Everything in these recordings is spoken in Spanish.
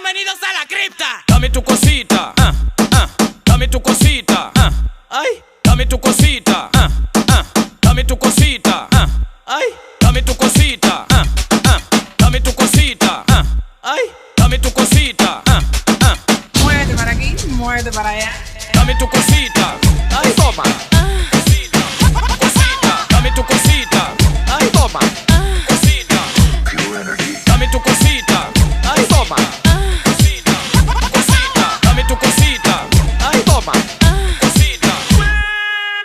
Bienvenidos a la cripta. Dame tu cosita, dame tu cosita, Ay, dame tu cosita, dame tu cosita, ay, dame tu cosita, dame tu cosita, ay. dame tu cosita, Muévete para aquí, muévete para allá. dame tu cosita, Ay, toma, cosita, cosita, dame tu cosita, ay, toma, cosita, dame tu cosita, ay, toma, cosita, cosita, dame tu cosita, ay, toma, cosita.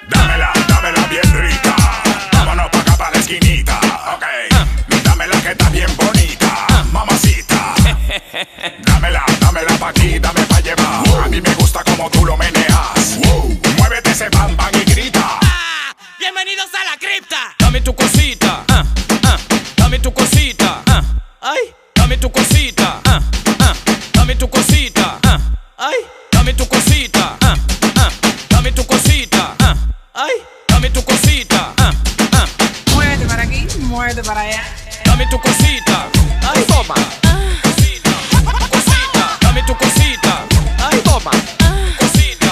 Dámela bien rica. Vámonos pa' acá pa' la esquinita. Ok. Dámela que está bien bonita, mamacita. Dámela pa' aquí, dame pa' llevar. A mí me gusta como tú lo meneas. Muévete ese bam bam y grita. Bienvenidos a la cripta. Dame tu cosita, dame tu cosita, Ay, dame tu cosita, dame tu cosita, ay, dame tu cosita, dame tu cosita, ay, dame tu cosita, Muévete para aquí, muévete para allá. dame tu cosita, ay, toma, cosita, cosita, dame tu cosita, ay, toma, cosita,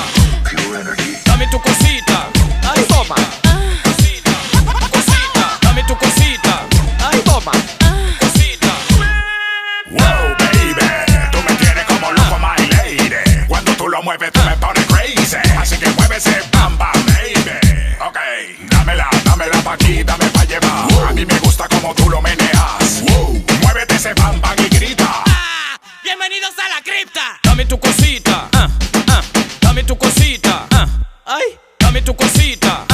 dame tu cosita, ay, toma, cosita, cosita, dame tu cosita, ay, toma, cosita. Wow, baby. Tú me tienes como loco, my lady. Cuando tú lo mueves, tú me pones crazy. Así que mueve ese bam bam, baby. Ok. Dámela pa' aquí, dame pa' llevar. A mí me gusta como tú lo meneas. Muévete ese bam bam y grita. Bienvenidos a la cripta. Dame tu cosita, dame tu cosita, Ay, dame tu cosita,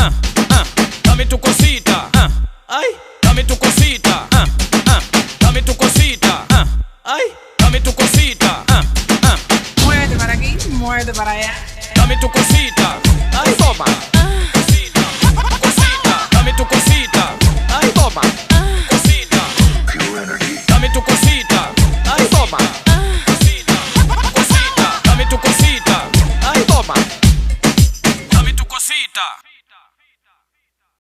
dame tu cosita, ay, dame tu cosita, dame tu cosita, ay, dame tu cosita, Muévete para aquí, muévete para allá. dame tu cosita, ay, toma, cosita, cosita, dame tu cosita, ay, toma, cosita, dame tu cosita, ay, toma, cosita, cosita, dame tu cosita, ay, toma, dame tu cosita.